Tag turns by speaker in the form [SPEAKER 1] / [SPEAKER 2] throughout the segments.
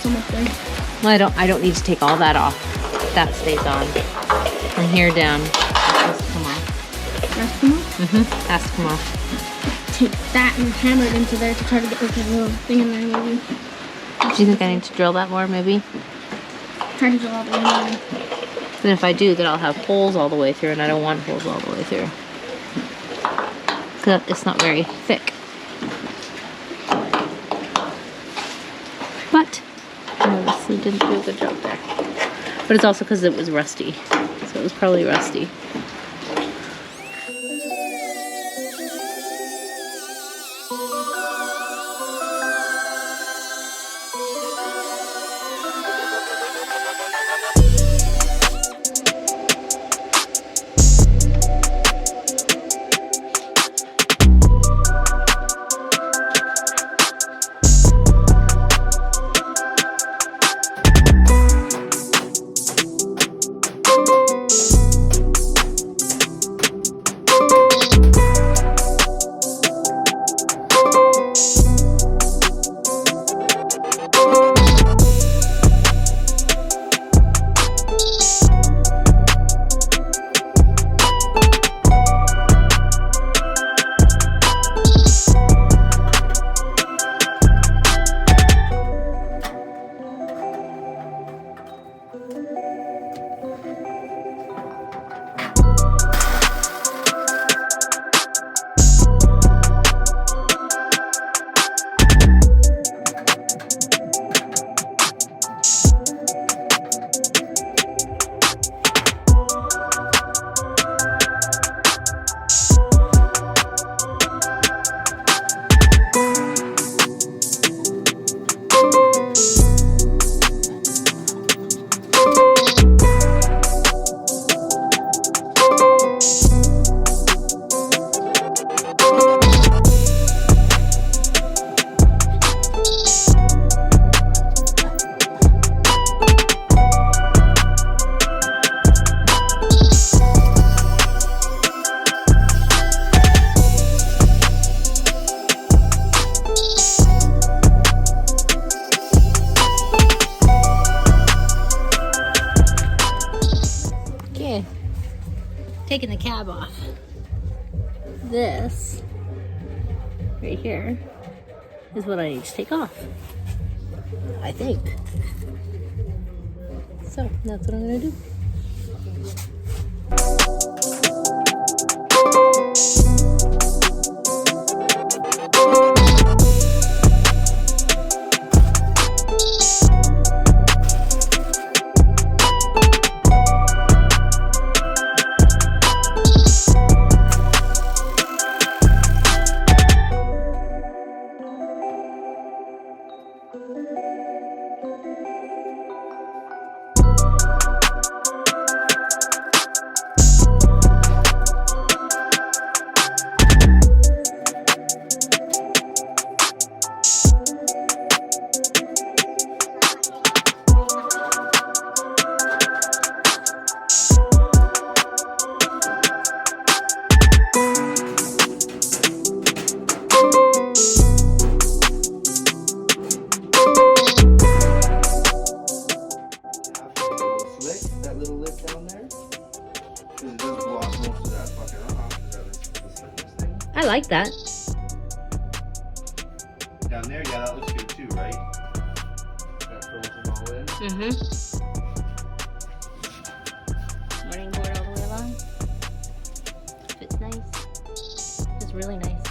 [SPEAKER 1] so much there.
[SPEAKER 2] Well, I don't need to take all that off. That stays on. From here down, it has to come off.
[SPEAKER 1] Has to come off?
[SPEAKER 2] Mm-hmm. Has to come off.
[SPEAKER 1] Take that and hammer it into there to try to get like a little thing in there, maybe.
[SPEAKER 2] Do you think I need to drill that more, maybe?
[SPEAKER 1] Try to drill all the way in there.
[SPEAKER 2] Then if I do, then I'll have holes all the way through, and I don't want holes all the way through. Because it's not very thick. But I obviously didn't do a good job there. But it's also because it was rusty. So it was probably rusty. Taking the cab off. This right here is what I need to take off, I think. So that's what I'm gonna do. I like that.
[SPEAKER 3] Down there, yeah, that looks good too, right? That fills them all in.
[SPEAKER 2] Mm-hmm. Running board all the way along. Fits nice. It's really nice.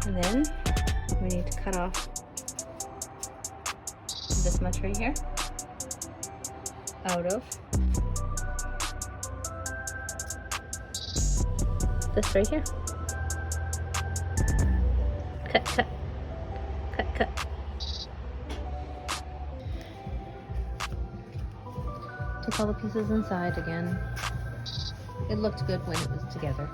[SPEAKER 2] And then we need to cut off this much right here out of this right here. Cut, cut, cut, cut. Took all the pieces inside again. It looked good when it was together.